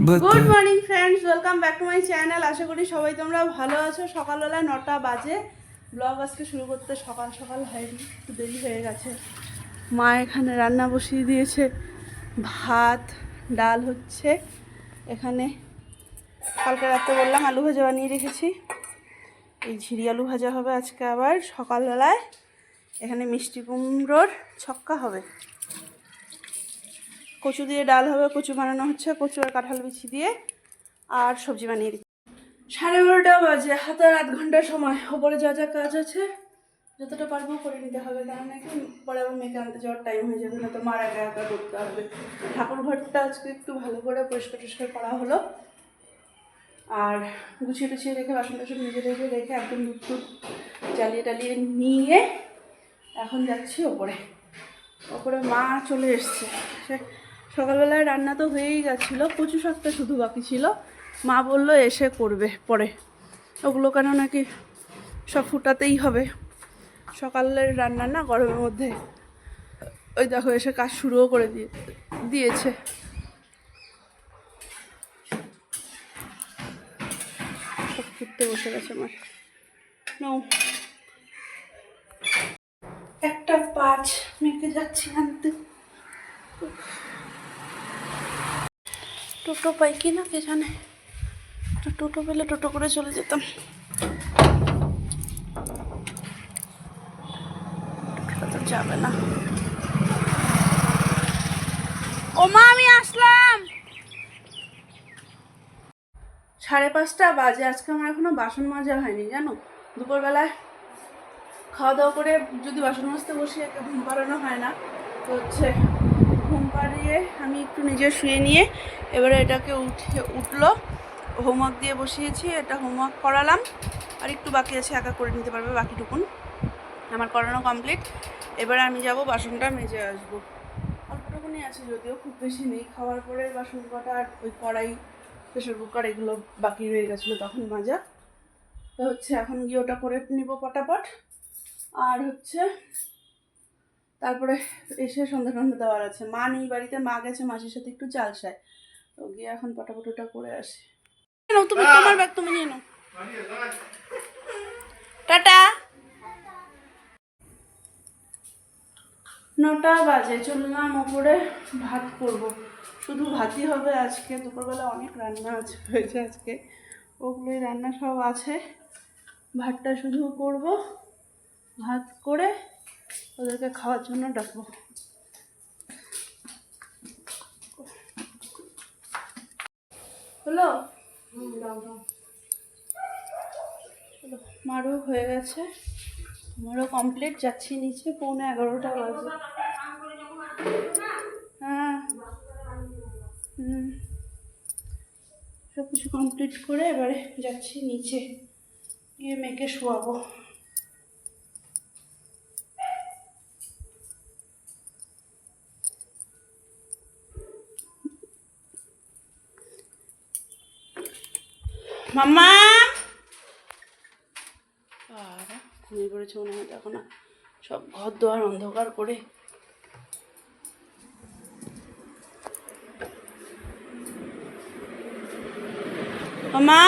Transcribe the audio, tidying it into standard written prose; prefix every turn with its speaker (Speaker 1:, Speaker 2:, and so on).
Speaker 1: Good morning friends, welcome back to my channel. আশা করি সবাই তোমরা ভালো আছো। সকালবেলা 9টা বাজে। ব্লগ আজকে শুরু করতে সকাল সকাল হয়নি, একটু দেরি হয়ে গেছে। মা এখানে রান্না বসিয়ে দিয়েছে, ভাত ডাল হচ্ছে। এখানে কালকে রাতে বললাম আলু ভাজা বানিয়ে রেখেছি, এই ঝিরি আলু ভাজা হবে আজকে আবার সকালবেলায়। এখানে মিষ্টি কুমড়োর ছক্কা হবে, কচু দিয়ে ডাল হবে, কচু বানানো হচ্ছে, কচু আর কাঁঠাল বিচি দিয়ে, আর সবজি বানিয়ে দিচ্ছি। 12:30 বাজে, হাতে আর 8 ঘন্টা সময়। ওপরে যা যা কাজ আছে যতটা পারবো করে নিতে হবে, কারণ নাকি পরে আবার মেয়েকে আনতে যাওয়ার টাইম হয়ে যাবে, না তো মার একা একা করতে হবে। ঠাকুর ঘরটা আজকে একটু ভালো করে পরিষ্কার টরিষ্কার করা হলো, আর গুছিয়ে টুছিয়ে রেখে বাসন টাসন নিজে রেখে একদম দুধ টুধ জ্বালিয়ে টালিয়ে নিয়ে এখন যাচ্ছি ওপরে। ওপরে মা চলে এসছে। সে সকালবেলায় রান্না তো হয়েই গেছিলো, কচু শাকটা শুধু বাকি ছিল। মা বললো এসে করবে পরে, ওগুলো কেন নাকি সব ফুটাতেই হবে। সকালের রান্না না গরমের মধ্যে। ওই দেখো এসে কাজ শুরুও করে দিয়েছে। সব ফুটতে বসে গেছে আমার। নাও 1:05, মেয়েকে যাচ্ছি আনতে। টোটো পাই কি না কে জানে, টোটো পেলে টোটো করে চলে যেতাম। টোটোটা তো যাবে না। ও মা, আমি আসলাম। 5:30 বাজে। আজকে আমার এখনো বাসন মাজা হয়নি জানো। দুপুরবেলায় খাওয়া দাওয়া করে যদি বাসন মাজতে বসি, একটা ঘুম পাড়ানো হয় না, তো হচ্ছে ঘুম পাড়িয়ে আমি একটু নিজে শুয়ে নিয়ে এবারে এটাকে উঠলো, হোমওয়ার্ক দিয়ে বসিয়েছি। এটা হোমওয়ার্ক করালাম, আর একটু বাকি আছে, একা করে নিতে পারবে বাকিটুকুন। আমার করানো কমপ্লিট। এবারে আমি যাব বাসনটা মেজে আসবো। অল্পটুকুনি আছে, যদিও খুব বেশি নেই। খাওয়ার পরে বাসন কটা আর ওই কড়াই, প্রেশার কুকার এগুলো বাকি রয়ে গেছিলো তখন মাজা। তো হচ্ছে এখন গিয়ে ওটা করে নিব পটাপট। আর হচ্ছে তারপরে এসে সন্ধ্যা সন্ধ্যা দেওয়ার আছে। মা নেই বাড়িতে, মা গেছে মাসির সাথে একটু চালসায়। তো গিয়ে এখন পটাপট ওটা করে আসি। তুমি তোমার ব্যাগ তুমি নিয়ে নাও। টাটা। 9টা বাজে, চললাম ওপরে। ভাত করব, শুধু ভাতই হবে আজকে। দুপুরবেলা অনেক রান্না হয়েছে আজকে, ওগুলোই রান্না সব আছে। ভাতটা শুধু করব, ভাত করে ওদেরকে খাওয়ার জন্য ডাকবো। হলো, মারও হয়ে গেছে, আমারও কমপ্লিট। যাচ্ছি নিচে, 11:15 বাজে। হ্যাঁ, সব কিছু কমপ্লিট করে এবারে যাচ্ছি নিচে, গিয়ে মেয়েকে শোয়াবো। মাম্মা ঘুমিয়ে পড়েছে মনে হয়, দেখো না সব ঘর দোয়ার অন্ধকার করে। মাম্মা